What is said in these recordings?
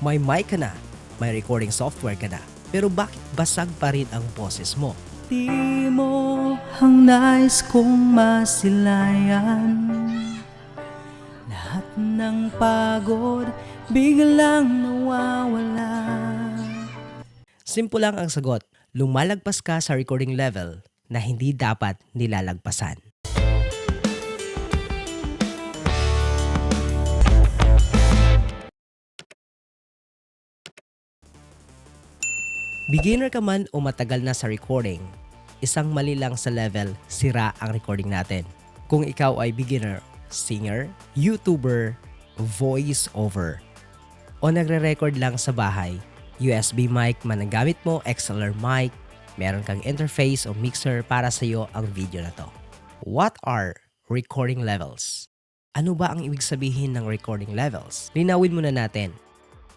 May mic ka na, may recording software ka na, pero bakit basag pa rin ang boses mo? Di mo ang nais kong masilayan. Lahat ng pagod biglang nawawala. Simple lang ang sagot, lumalagpas ka sa recording level na hindi dapat nilalagpasan. Beginner ka man o matagal na sa recording, isang mali lang sa level, sira ang recording natin. Kung ikaw ay beginner, singer, YouTuber, voice over, o nagre-record lang sa bahay, USB mic man ang gamit mo, XLR mic, meron kang interface o mixer para sa iyo ang video na to. What are recording levels? Ano ba ang ibig sabihin ng recording levels? Linawin muna natin.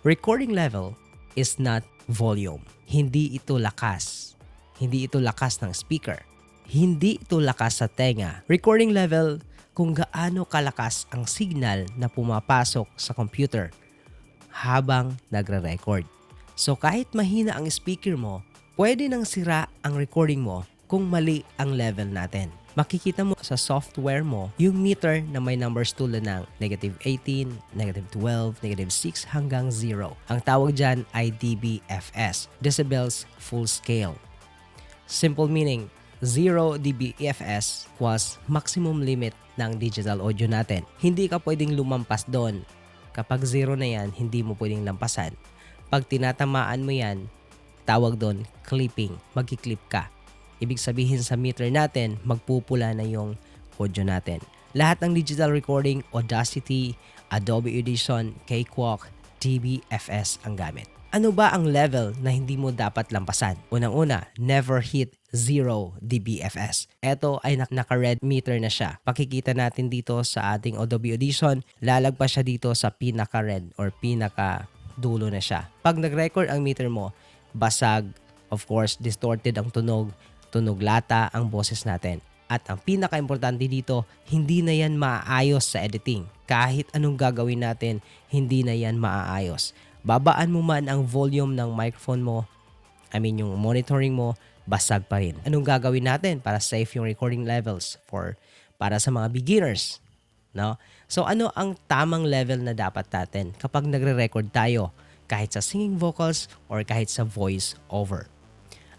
Recording level is not volume. Hindi ito lakas. Hindi ito lakas ng speaker. Hindi ito lakas sa tenga. Recording level kung gaano kalakas ang signal na pumapasok sa computer habang nagre-record. So kahit mahina ang speaker mo, pwede nang sira ang recording mo kung mali ang level natin. Makikita mo sa software mo yung meter na may numbers tulad ng -18, -12, -6 hanggang 0. Ang tawag dyan ay dBFS, Decibels Full Scale. Simple meaning, 0 dBFS was maximum limit ng digital audio natin. Hindi ka pwedeng lumampas doon. Kapag 0 na yan, hindi mo pwedeng lampasan. Pag tinatamaan mo yan, tawag doon clipping, magki-clip ka. Ibig sabihin sa meter natin, magpupula na yung audio natin. Lahat ng digital recording, Audacity, Adobe Audition, Cakewalk, dBFS ang gamit. Ano ba ang level na hindi mo dapat lampasan? Unang-una, never hit 0 dBFS. Ito ay naka-red meter na siya. Pakikita natin dito sa ating Adobe Audition, lalagpas siya dito sa pinaka-red or pinaka-dulo na siya. Pag nag-record ang meter mo, basag, of course, distorted ang tunog lata ang boses natin. At ang pinaka-importante dito, hindi na yan maaayos sa editing. Kahit anong gagawin natin, hindi na yan maaayos. Babaan mo man ang volume ng microphone mo, yung monitoring mo, basag pa rin. Anong gagawin natin para safe yung recording levels para sa mga beginners? No? So ano ang tamang level na dapat natin kapag nagre-record tayo, kahit sa singing vocals or kahit sa voice over?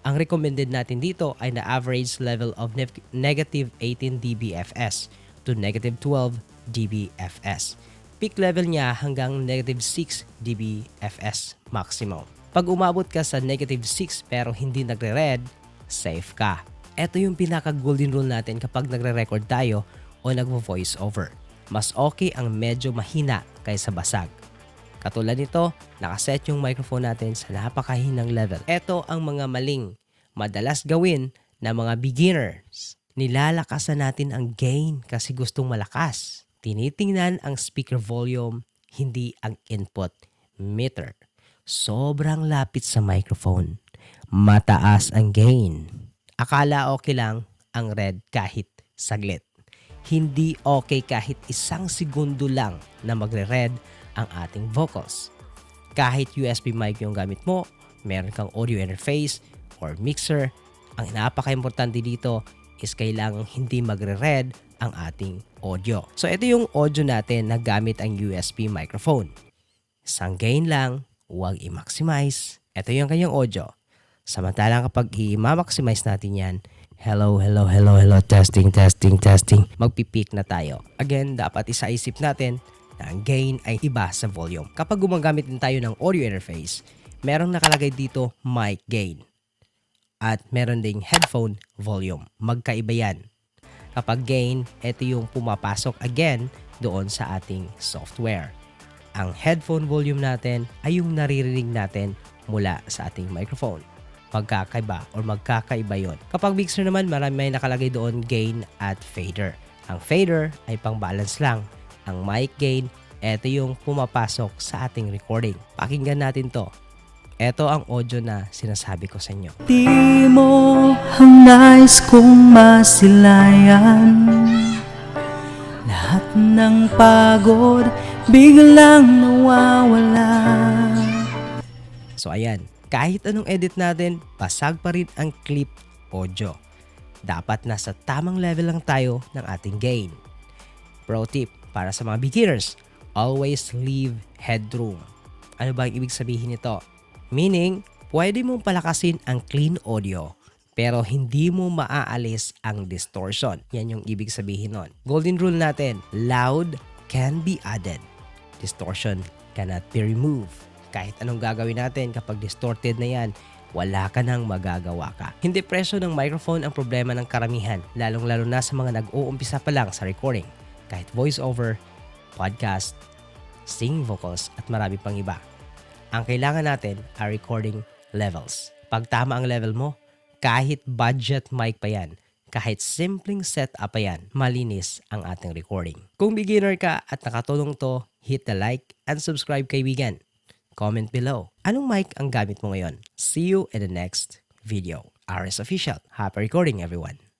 Ang recommended natin dito ay na average level of -18 dBFS to -12 dBFS. Peak level niya hanggang -6 dBFS maximum. Pag umabot ka sa -6 pero hindi nagre-red, safe ka. Ito yung pinaka-golden rule natin kapag nagre-record tayo o nagvo-voice over. Mas okay ang medyo mahina kaysa basag. Katulad nito, nakaset yung microphone natin sa napakahinang level. Ito ang mga maling madalas gawin ng mga beginners. Nilalakasan natin ang gain kasi gustong malakas. Tinitingnan ang speaker volume, hindi ang input meter. Sobrang lapit sa microphone. Mataas ang gain. Akala okay lang ang red kahit saglit. Hindi okay kahit isang segundo lang na magre-red ang ating vocals. Kahit USB mic yung gamit mo, meron kang audio interface or mixer, ang napaka-importante dito is kailangang hindi magre-red ang ating audio. So ito yung audio natin na gamit ang USB microphone. Isang gain lang, huwag i-maximize. Ito yung kanyang audio. Samantalang kapag i-maximize natin yan, hello, testing. Magpipeak na tayo. Again, dapat isaisip natin na ang gain ay iba sa volume. Kapag gumagamit din tayo ng audio interface, merong nakalagay dito mic gain. At meron ding headphone volume. Magkaiba yan. Kapag gain, ito yung pumapasok again doon sa ating software. Ang headphone volume natin ay yung naririnig natin mula sa ating microphone. Magkakaiba yon. Kapag mixer naman, may nakalagay doon gain at fader. Ang fader ay pang-balance lang. Ang mic gain, ito yung pumapasok sa ating recording. Pakinggan natin to. Ito ang audio na sinasabi ko sa inyo. Di mo ang nais kong masilayan. Lahat ng pagod biglang nawawala. So ayan, kahit anong edit natin, basag pa rin ang clip audio. Dapat nasa tamang level lang tayo ng ating gain. Pro tip para sa mga beginners, always leave headroom. Ano ba ang ibig sabihin nito? Meaning, pwede mong palakasin ang clean audio pero hindi mo maaalis ang distortion. Yan yung ibig sabihin nun. Golden rule natin, loud can be added. Distortion cannot be removed. Kahit anong gagawin natin kapag distorted na yan, wala ka nang magagawa ka. Hindi presyo ng microphone ang problema ng karamihan, lalong-lalo na sa mga nag-uumpisa pa lang sa recording. Kahit voiceover, podcast, singing vocals at marami pang iba. Ang kailangan natin ay recording levels. Pag tama ang level mo, kahit budget mic pa yan, kahit simpleng setup pa yan, malinis ang ating recording. Kung beginner ka at nakatulong to, hit the like and subscribe kaibigan. Comment below. Anong mic ang gamit mo ngayon? See you in the next video. RS Official. Happy recording everyone.